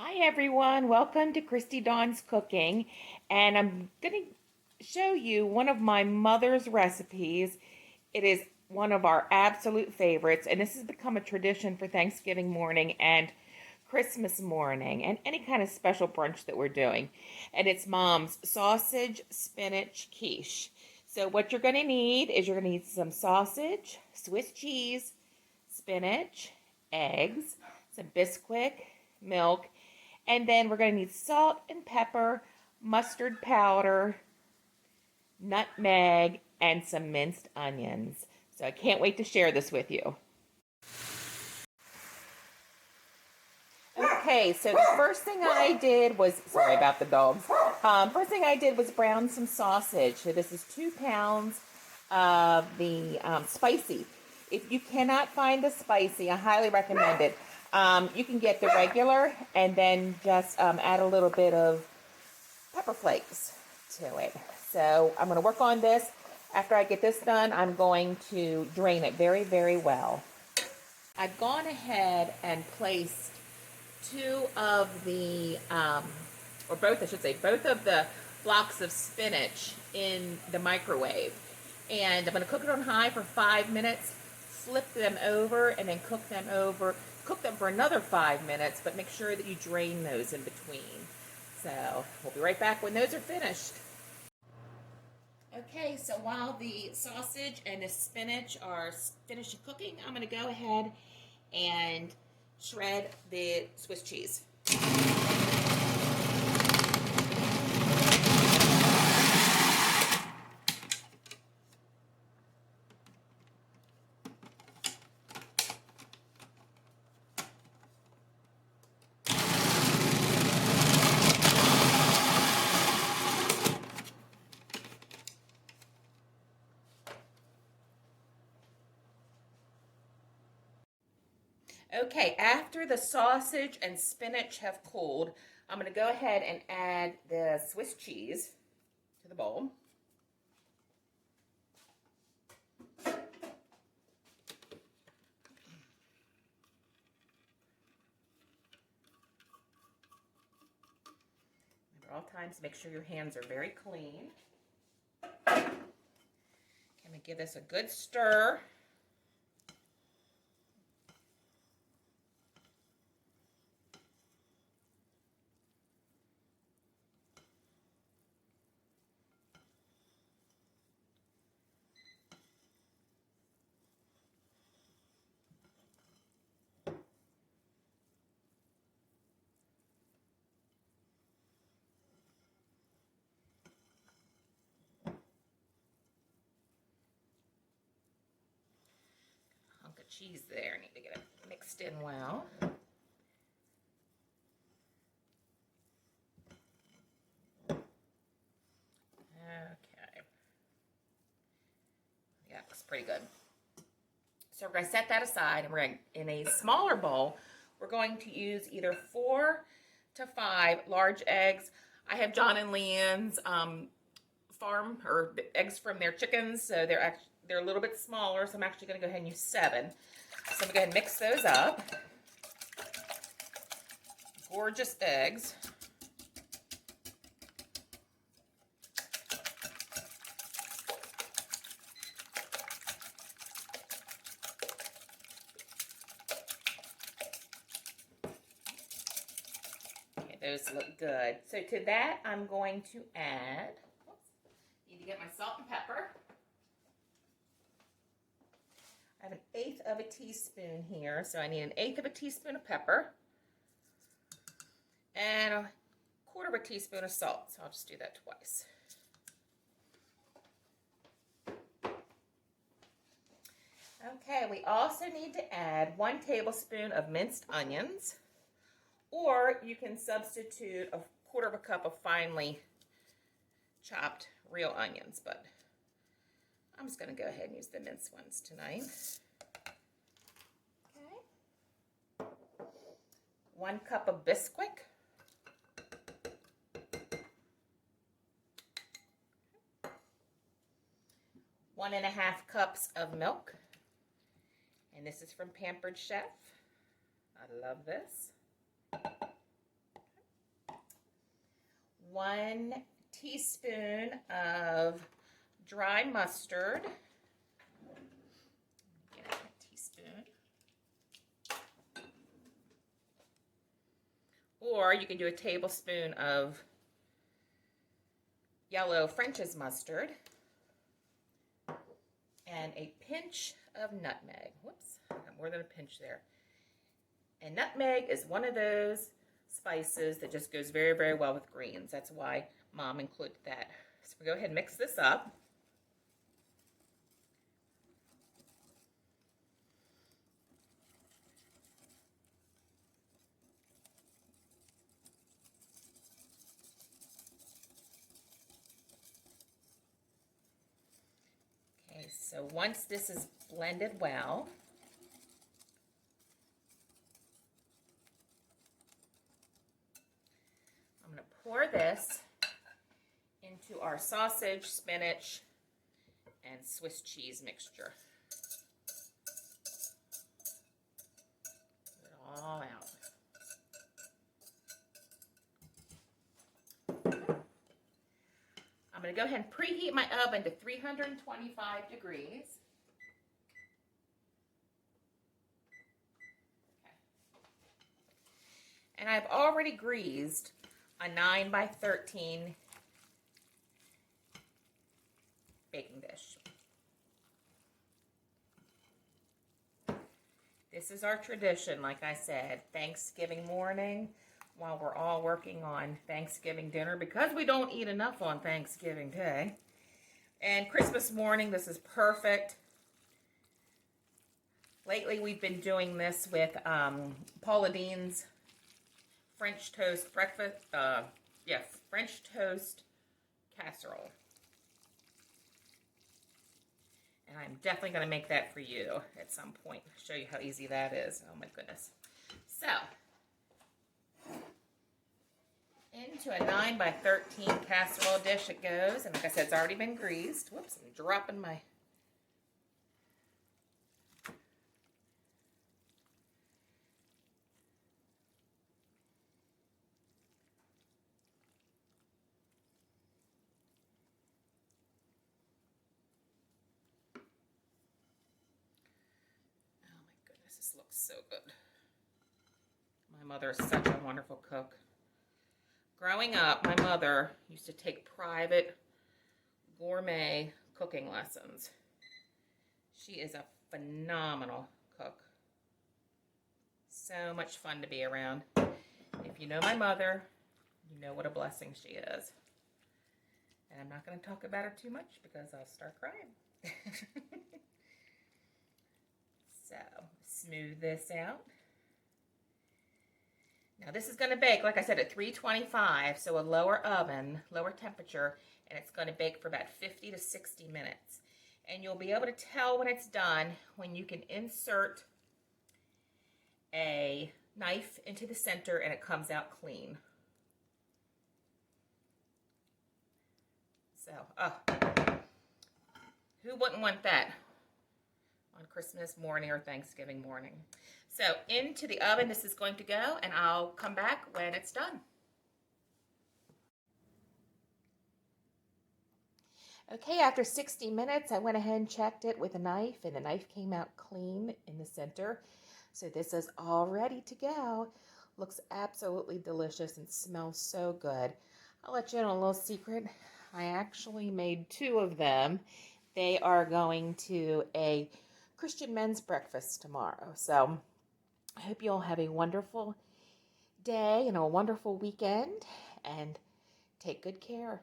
Hi everyone, welcome to Christy Dawn's Cooking, and I'm going to show you one of my mother's recipes. It is one of our absolute favorites, and this has become a tradition for Thanksgiving morning and Christmas morning and any kind of special brunch that we're doing. And it's Mom's sausage spinach quiche. So what you're going to need is you're going to need some sausage, Swiss cheese, spinach, eggs, some Bisquick, milk, and then we're going to need salt and pepper, mustard powder, nutmeg, and some minced onions. So I can't wait to share this with you. Okay, so the first thing I did was, sorry about the dogs. First thing I did was brown some sausage. So this is 2 pounds of the spicy. If you cannot find the spicy, I highly recommend it. You can get the regular and then just add a little bit of pepper flakes to it. So I'm going to work on this. After I get this done, I'm going to drain it very, very well. I've gone ahead and placed two of the, or both, I should say, both of the blocks of spinach in the microwave. And I'm going to cook it on high for 5 minutes, flip them over, and then cook them for another 5 minutes, but make sure that you drain those in between. So we'll be right back when those are finished. Okay, so while the sausage and the spinach are finished cooking, I'm going to go ahead and shred the Swiss cheese. Okay, after the sausage and spinach have cooled, I'm going to go ahead and add the Swiss cheese to the bowl. Remember, all times make sure your hands are very clean. Can we give this a good stir? Hunk of cheese there. I need to get it mixed in well. Okay. Yeah, looks pretty good. So we're going to set that aside, and we're going to, in a smaller bowl, we're going to use either 4 to 5 large eggs. I have John and Leanne's farm, or eggs from their chickens, so they're a little bit smaller, so I'm actually going to go ahead and use 7. So I'm going to go ahead and mix those up. Gorgeous eggs. Okay, those look good. So to that, I'm going to add, need to get my salt and pepper. I have 1/8 of a teaspoon here, so I need 1/8 of a teaspoon of pepper and 1/4 of a teaspoon of salt. So I'll just do that twice. Okay, we also need to add 1 tablespoon of minced onions, or you can substitute 1/4 of a cup of finely chopped real onions, but I'm just going to go ahead and use the minced ones tonight. Okay. 1 cup of Bisquick. 1½ cups of milk. And this is from Pampered Chef. I love this. 1 teaspoon of dry mustard. Get a teaspoon. Or you can do a tablespoon of yellow French's mustard. And a pinch of nutmeg. Whoops, I got more than a pinch there. And nutmeg is one of those spices that just goes very, very well with greens. That's why Mom included that. So we'll go ahead and mix this up. Okay, so once this is blended well, I'm going to pour this into our sausage, spinach, and Swiss cheese mixture. Put it all out. I'm going to go ahead and preheat my oven to 325 degrees. Okay. And I've already greased a 9 by 13 baking dish. This is our tradition, like I said, Thanksgiving morning, while we're all working on Thanksgiving dinner, because we don't eat enough on Thanksgiving Day. And Christmas morning, this is perfect. Lately, we've been doing this with Paula Deen's French toast breakfast, French toast casserole. And I'm definitely going to make that for you at some point. Show you how easy that is. Oh my goodness. So, into a 9 by 13 casserole dish it goes. And like I said, it's already been greased. Whoops, I'm dropping my... Oh my goodness, this looks so good. My mother is such a wonderful cook. Growing up, my mother used to take private gourmet cooking lessons. She is a phenomenal cook. So much fun to be around. If you know my mother, you know what a blessing she is. And I'm not going to talk about her too much because I'll start crying. So, smooth this out. Now this is going to bake, like I said, at 325, so a lower oven, lower temperature, and it's going to bake for about 50 to 60 minutes. And you'll be able to tell when it's done when you can insert a knife into the center and it comes out clean. So, who wouldn't want that on Christmas morning or Thanksgiving morning? So into the oven this is going to go, and I'll come back when it's done. Okay, after 60 minutes, I went ahead and checked it with a knife, and the knife came out clean in the center. So this is all ready to go. Looks absolutely delicious and smells so good. I'll let you in on a little secret. I actually made 2 of them. They are going to a Christian men's breakfast tomorrow. So I hope you all have a wonderful day and a wonderful weekend, and take good care.